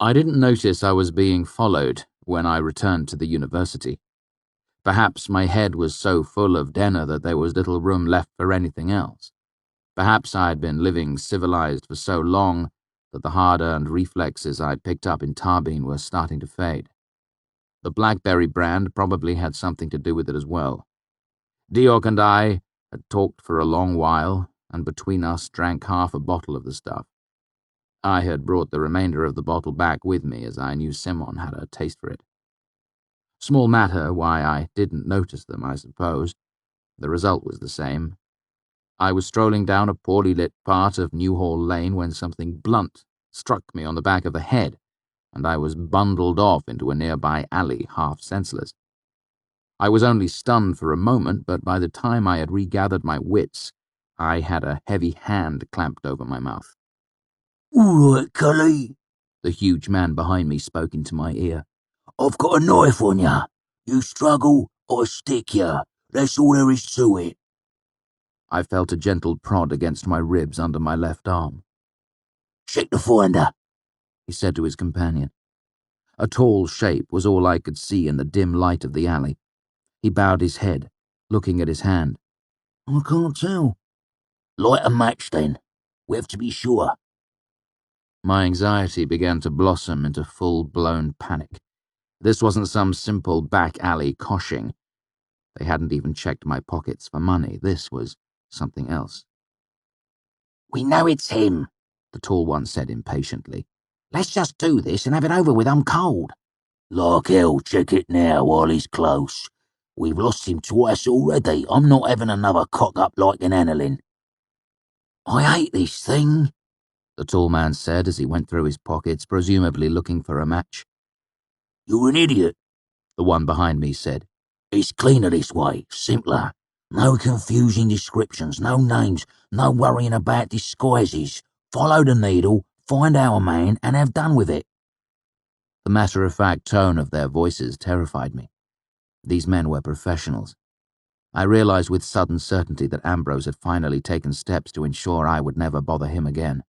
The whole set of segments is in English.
I didn't notice I was being followed when I returned to the university. Perhaps my head was so full of dinner that there was little room left for anything else. Perhaps I had been living civilized for so long that the hard-earned reflexes I'd picked up in Tarbine were starting to fade. The blackberry brand probably had something to do with it as well. Deog and I had talked for a long while, and between us drank half a bottle of the stuff. I had brought the remainder of the bottle back with me, as I knew Simon had a taste for it. Small matter why I didn't notice them, I suppose. The result was the same. I was strolling down a poorly lit part of Newhall Lane when something blunt struck me on the back of the head, and I was bundled off into a nearby alley, half senseless. I was only stunned for a moment, but by the time I had regathered my wits, I had a heavy hand clamped over my mouth. "All right, Cully," the huge man behind me spoke into my ear. "I've got a knife on ya. You struggle, I stick ya. That's all there is to it." I felt a gentle prod against my ribs under my left arm. "Check the finder," he said to his companion. A tall shape was all I could see in the dim light of the alley. He bowed his head, looking at his hand. "I can't tell." "Light a match, then. We have to be sure." My anxiety began to blossom into full-blown panic. This wasn't some simple back-alley coshing. They hadn't even checked my pockets for money. This was something else. "We know it's him," the tall one said impatiently. "Let's just do this and have it over with. I'm cold." "Like hell, check it now while he's close. We've lost him twice already. I'm not having another cock-up like an Annalyn." "I hate this thing," the tall man said as he went through his pockets, presumably looking for a match. "You're an idiot," the one behind me said. "It's cleaner this way, simpler. No confusing descriptions, no names, no worrying about disguises. Follow the needle, find our man, and have done with it." The matter-of-fact tone of their voices terrified me. These men were professionals. I realized with sudden certainty that Ambrose had finally taken steps to ensure I would never bother him again.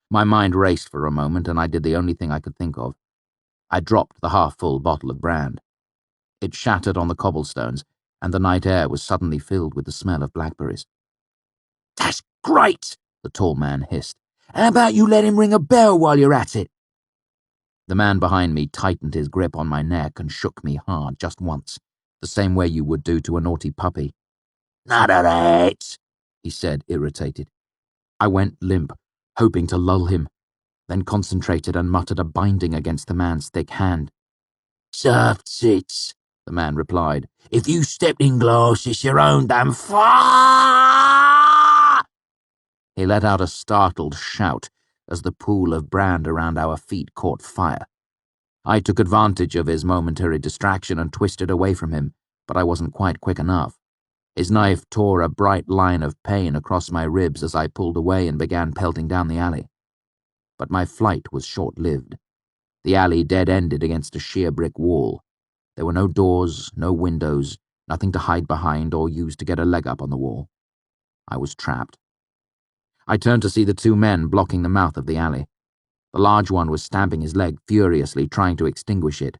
My mind raced for a moment, and I did the only thing I could think of. I dropped the half-full bottle of brand. It shattered on the cobblestones, and the night air was suddenly filled with the smell of blackberries. "That's great," the tall man hissed. "How about you let him ring a bell while you're at it?" The man behind me tightened his grip on my neck and shook me hard just once, the same way you would do to a naughty puppy. "None of that," he said, irritated. I went limp, hoping to lull him, then concentrated and muttered a binding against the man's thick hand. "Soft sits," the man replied. "If you stepped in glass, it's your own damn fault." He let out a startled shout as the pool of brand around our feet caught fire. I took advantage of his momentary distraction and twisted away from him, but I wasn't quite quick enough. His knife tore a bright line of pain across my ribs as I pulled away and began pelting down the alley. But my flight was short-lived. The alley dead-ended against a sheer brick wall. There were no doors, no windows, nothing to hide behind or use to get a leg up on the wall. I was trapped. I turned to see the two men blocking the mouth of the alley. The large one was stamping his leg furiously, trying to extinguish it.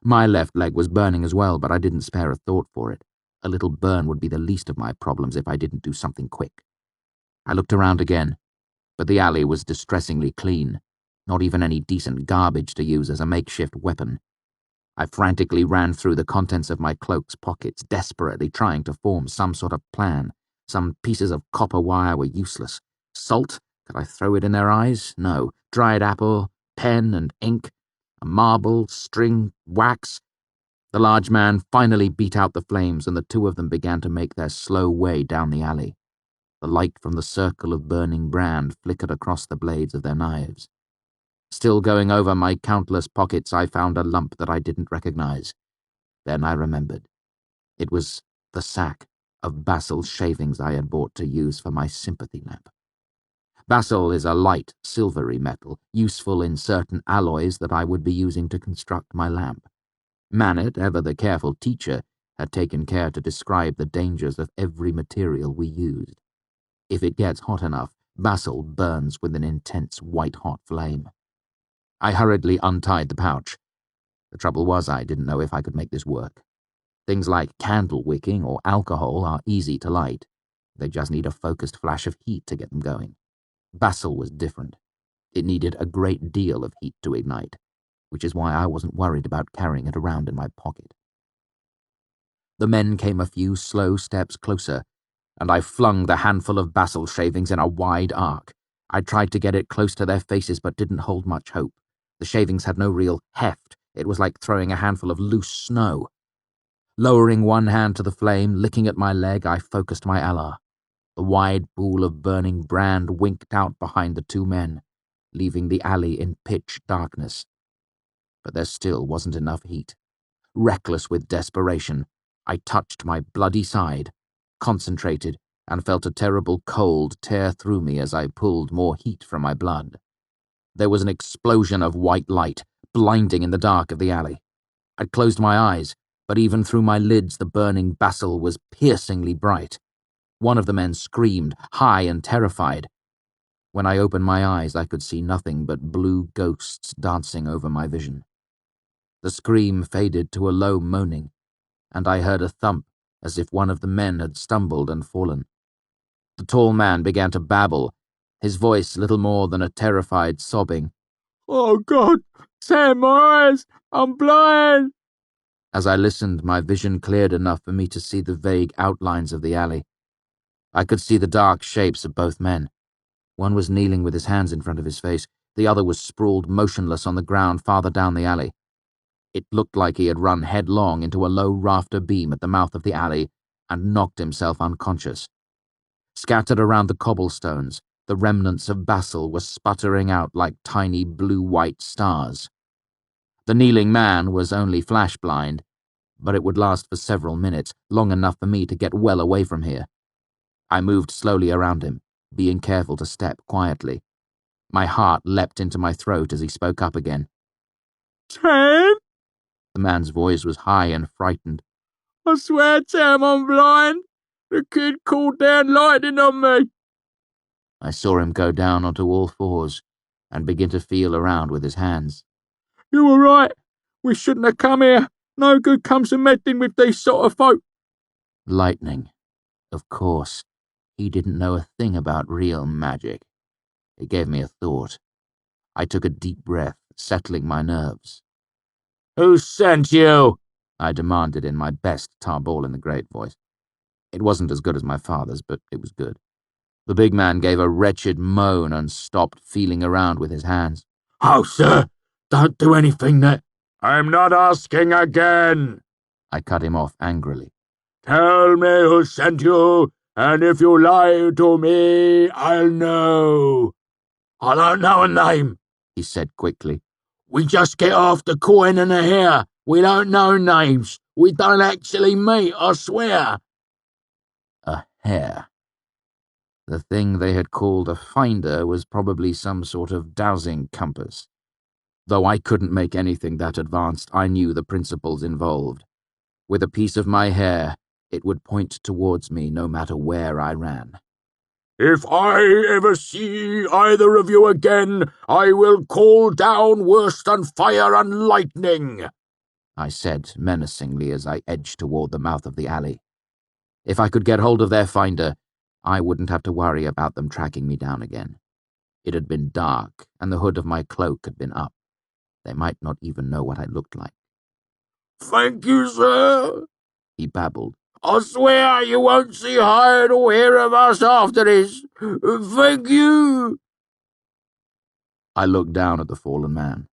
My left leg was burning as well, but I didn't spare a thought for it. A little burn would be the least of my problems if I didn't do something quick. I looked around again, but the alley was distressingly clean. Not even any decent garbage to use as a makeshift weapon. I frantically ran through the contents of my cloak's pockets, desperately trying to form some sort of plan. Some pieces of copper wire were useless. Salt? Could I throw it in their eyes? No. Dried apple, pen and ink, a marble, string, wax. The large man finally beat out the flames, and the two of them began to make their slow way down the alley. The light from the circle of burning brand flickered across the blades of their knives. Still going over my countless pockets, I found a lump that I didn't recognize. Then I remembered. It was the sack of Basil's shavings I had bought to use for my sympathy lamp. Basil is a light, silvery metal, useful in certain alloys that I would be using to construct my lamp. Manet, ever the careful teacher, had taken care to describe the dangers of every material we used. If it gets hot enough, Basil burns with an intense white-hot flame. I hurriedly untied the pouch. The trouble was I didn't know if I could make this work. Things like candle wicking or alcohol are easy to light. They just need a focused flash of heat to get them going. Basil was different. It needed a great deal of heat to ignite, which is why I wasn't worried about carrying it around in my pocket. The men came a few slow steps closer, and I flung the handful of basil shavings in a wide arc. I tried to get it close to their faces but didn't hold much hope. The shavings had no real heft. It was like throwing a handful of loose snow. Lowering one hand to the flame, licking at my leg, I focused my alar. The wide pool of burning brand winked out behind the two men, leaving the alley in pitch darkness. But there still wasn't enough heat. Reckless with desperation, I touched my bloody side, concentrated, and felt a terrible cold tear through me as I pulled more heat from my blood. There was an explosion of white light, blinding in the dark of the alley. I'd closed my eyes, but even through my lids the burning basil was piercingly bright. One of the men screamed, high and terrified. When I opened my eyes, I could see nothing but blue ghosts dancing over my vision. The scream faded to a low moaning, and I heard a thump as if one of the men had stumbled and fallen. The tall man began to babble, his voice little more than a terrified sobbing. "Oh, God! Sam, my eyes! I'm blind!" As I listened, my vision cleared enough for me to see the vague outlines of the alley. I could see the dark shapes of both men. One was kneeling with his hands in front of his face. The other was sprawled motionless on the ground farther down the alley. It looked like he had run headlong into a low rafter beam at the mouth of the alley and knocked himself unconscious. Scattered around the cobblestones, the remnants of basil were sputtering out like tiny blue-white stars. The kneeling man was only flash-blind, but it would last for several minutes, long enough for me to get well away from here. I moved slowly around him, being careful to step quietly. My heart leapt into my throat as he spoke up again. "Sam?" The man's voice was high and frightened. "I swear, Sam, I'm blind. The kid called down lightning on me." I saw him go down onto all fours and begin to feel around with his hands. "You were right. We shouldn't have come here. No good comes of meddling with these sort of folk." Lightning. Of course. He didn't know a thing about real magic. It gave me a thought. I took a deep breath, settling my nerves. "Who sent you?" I demanded in my best Tarball-in-the-Great voice. It wasn't as good as my father's, but it was good. The big man gave a wretched moan and stopped feeling around with his hands. "Oh, sir, don't do anything that—" "I'm not asking again," I cut him off angrily. "Tell me who sent you, and if you lie to me, I'll know." "I don't know a name," he said quickly. "We just get off the coin and the hair. We don't know names. We don't actually meet, I swear." A hair. The thing they had called a finder was probably some sort of dowsing compass. Though I couldn't make anything that advanced, I knew the principles involved. With a piece of my hair, it would point towards me no matter where I ran. "If I ever see either of you again, I will call down worse than fire and lightning," I said menacingly as I edged toward the mouth of the alley. If I could get hold of their finder, I wouldn't have to worry about them tracking me down again. It had been dark, and the hood of my cloak had been up. They might not even know what I looked like. "Thank you, sir," he babbled. "I swear you won't see hide or hear of us after this. Thank you." I looked down at the fallen man.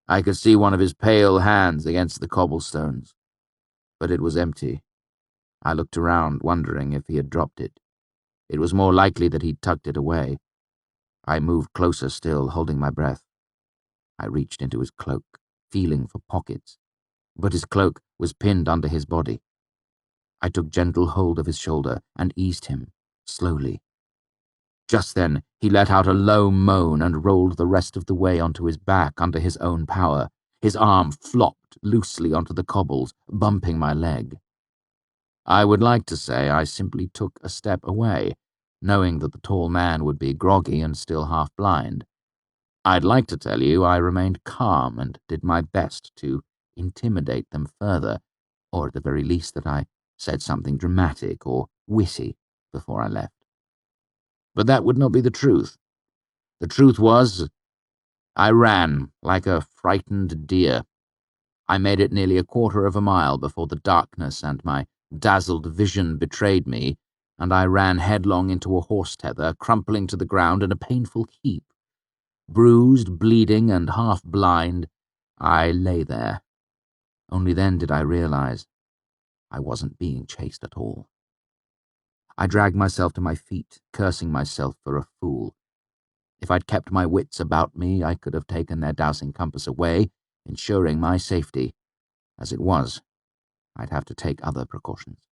I could see one of his pale hands against the cobblestones, but it was empty. I looked around, wondering if he had dropped it. It was more likely that he'd tucked it away. I moved closer still, holding my breath. I reached into his cloak, feeling for pockets, but his cloak was pinned under his body. I took gentle hold of his shoulder and eased him, slowly. Just then, he let out a low moan and rolled the rest of the way onto his back under his own power. His arm flopped loosely onto the cobbles, bumping my leg. I would like to say I simply took a step away, knowing that the tall man would be groggy and still half blind. I'd like to tell you I remained calm and did my best to intimidate them further, or at the very least that I said something dramatic or witty before I left. But that would not be the truth. The truth was, I ran like a frightened deer. I made it nearly a quarter of a mile before the darkness and my dazzled vision betrayed me, and I ran headlong into a horse tether, crumpling to the ground in a painful heap. Bruised, bleeding, and half-blind, I lay there. Only then did I realize I wasn't being chased at all. I dragged myself to my feet, cursing myself for a fool. If I'd kept my wits about me, I could have taken their dowsing compass away, ensuring my safety. As it was, I'd have to take other precautions.